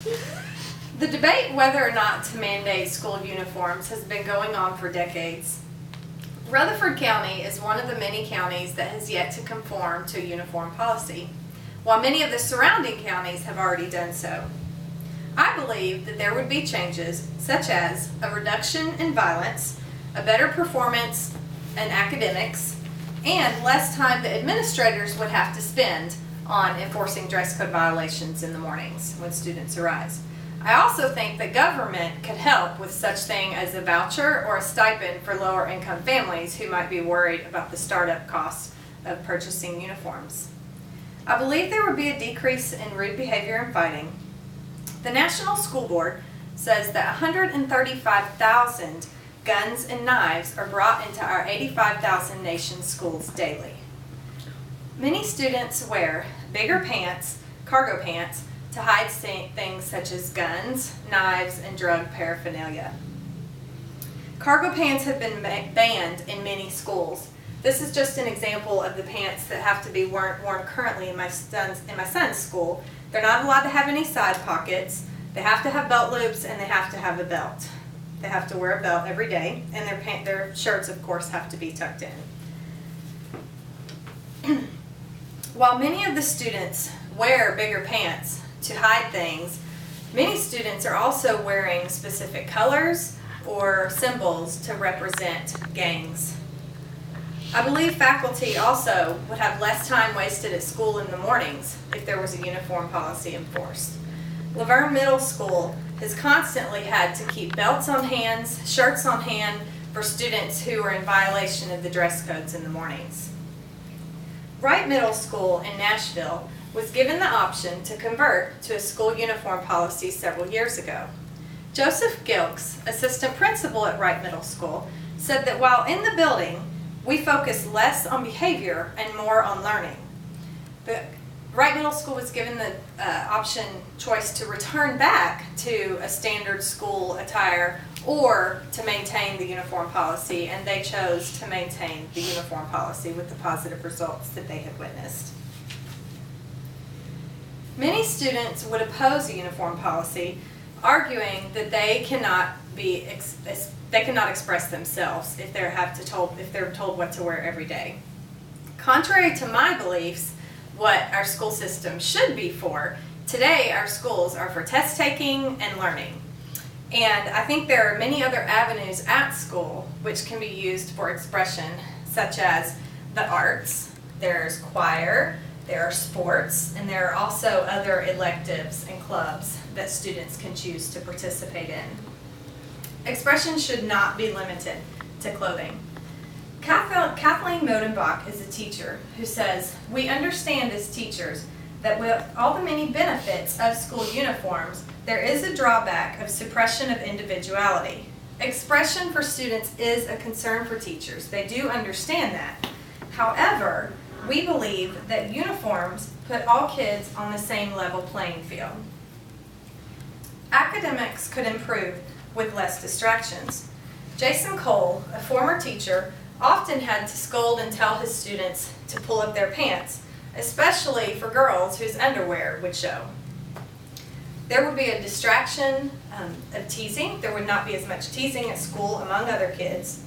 The debate whether or not to mandate school uniforms has been going on for decades. Rutherford County is one of the many counties that has yet to conform to a uniform policy, while many of the surrounding counties have already done so. I believe that there would be changes such as a reduction in violence, a better performance in academics, and less time that administrators would have to spend on enforcing dress code violations in the mornings when students arise. I also think that government could help with such thing as a voucher or a stipend for lower income families who might be worried about the startup costs of purchasing uniforms. I believe there would be a decrease in rude behavior and fighting. The National School Board says that 135,000 guns and knives are brought into our 85,000 nation schools daily. Many students wear bigger pants, cargo pants, to hide things such as guns, knives, and drug paraphernalia. Cargo pants have been banned in many schools. This is just an example of the pants that have to be worn currently in my son's school. They're not allowed to have any side pockets. They have to have belt loops, and they have to have a belt. They have to wear a belt every day, and their shirts, of course, have to be tucked in. While many of the students wear bigger pants to hide things, many students are also wearing specific colors or symbols to represent gangs. I believe faculty also would have less time wasted at school in the mornings if there was a uniform policy enforced. Laverne Middle School has constantly had to keep belts on hands, shirts on hand for students who are in violation of the dress codes in the mornings. Wright Middle School in Nashville was given the option to convert to a school uniform policy several years ago. Joseph Gilks, assistant principal at Wright Middle School, said that while in the building, we focus less on behavior and more on learning. The Wright Middle School was given the choice to return back to a standard school attire or to maintain the uniform policy, and they chose to maintain the uniform policy with the positive results that they had witnessed. Many students would oppose a uniform policy, arguing that they cannot express themselves if they're told what to wear every day. Contrary to my beliefs, what our school system should be for, today our schools are for test taking and learning. And I think there are many other avenues at school which can be used for expression, such as the arts, there's choir, there are sports, and there are also other electives and clubs that students can choose to participate in. Expression should not be limited to clothing. Kathleen Modenbach is a teacher who says, "We understand as teachers that with all the many benefits of school uniforms, there is a drawback of suppression of individuality. Expression for students is a concern for teachers. They do understand that. However, we believe that uniforms put all kids on the same level playing field. Academics could improve with less distractions." Jason Cole, a former teacher, often had to scold and tell his students to pull up their pants, especially for girls whose underwear would show. There would be a distraction of teasing. There would not be as much teasing at school among other kids.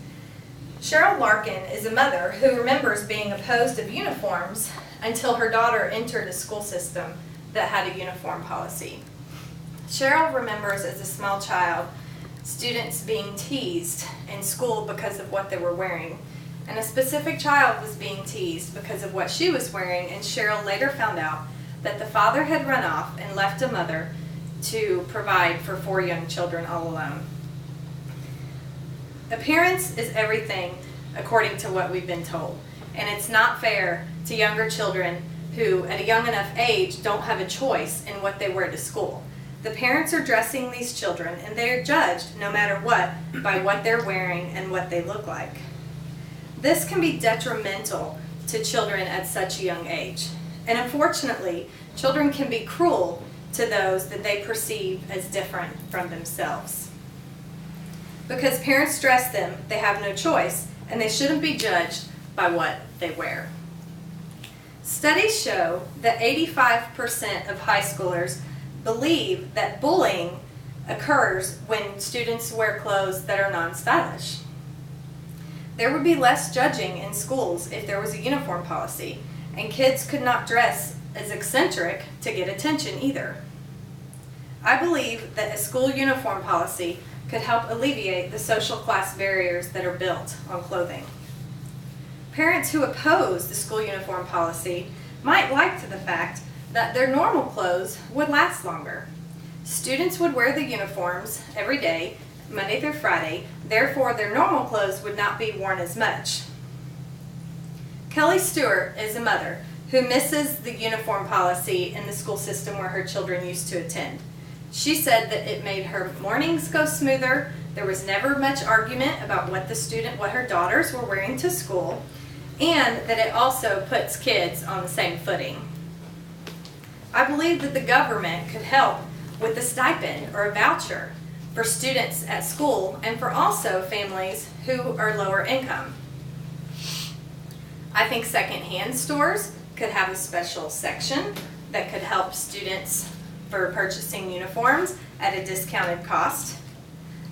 Cheryl Larkin is a mother who remembers being opposed of uniforms until her daughter entered a school system that had a uniform policy. Cheryl remembers as a small child students being teased in school because of what they were wearing, and a specific child was being teased because of what she was wearing, and Cheryl later found out that the father had run off and left a mother to provide for 4 young children all alone. Appearance is everything according to what we've been told, and it's not fair to younger children who at a young enough age don't have a choice in what they wear to school. The parents are dressing these children, and they are judged, no matter what, by what they're wearing and what they look like. This can be detrimental to children at such a young age. And unfortunately, children can be cruel to those that they perceive as different from themselves. Because parents dress them, they have no choice, and they shouldn't be judged by what they wear. Studies show that 85% of high schoolers believe that bullying occurs when students wear clothes that are non-stylish. There would be less judging in schools if there was a uniform policy, and kids could not dress as eccentric to get attention either. I believe that a school uniform policy could help alleviate the social class barriers that are built on clothing. Parents who oppose the school uniform policy might like the fact that their normal clothes would last longer. Students would wear the uniforms every day, Monday through Friday, therefore their normal clothes would not be worn as much. Kelly Stewart is a mother who misses the uniform policy in the school system where her children used to attend. She said that it made her mornings go smoother. There was never much argument about what her daughters were wearing to school, and that it also puts kids on the same footing. I believe that the government could help with a stipend or a voucher for students at school and for also families who are lower income. I think secondhand stores could have a special section that could help students for purchasing uniforms at a discounted cost.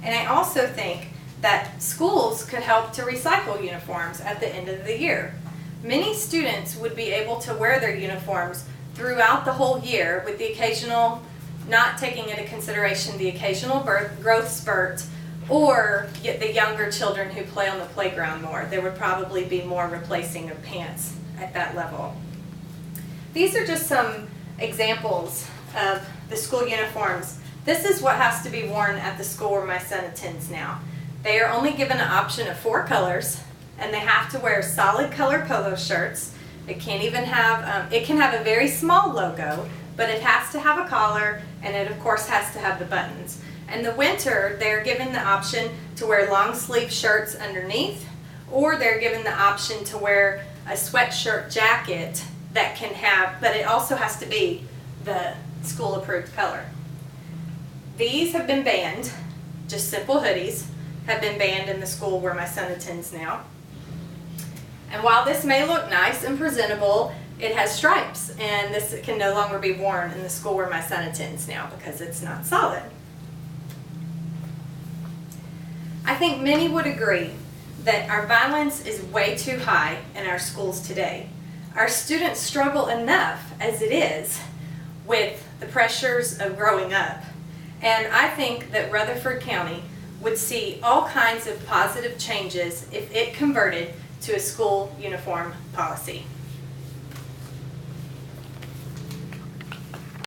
And I also think that schools could help to recycle uniforms at the end of the year. Many students would be able to wear their uniforms throughout the whole year with the occasional, not taking into consideration the occasional growth spurt or the younger children who play on the playground more. There would probably be more replacing of pants at that level. These are just some examples of the school uniforms. This is what has to be worn at the school where my son attends now. They are only given an option of 4 colors, and they have to wear solid color polo shirts. It can't even have, it can have a very small logo, but it has to have a collar, and it of course has to have the buttons. In the winter, they're given the option to wear long sleeve shirts underneath, or they're given the option to wear a sweatshirt jacket that can have, but it also has to be the school approved color. These have been banned, just simple hoodies have been banned in the school where my son attends now. And while this may look nice and presentable, it has stripes, and this can no longer be worn in the school where my son attends now because it's not solid. I think many would agree that our violence is way too high in our schools today. Our students struggle enough as it is with the pressures of growing up, and I think that Rutherford County would see all kinds of positive changes if it converted to a school uniform policy.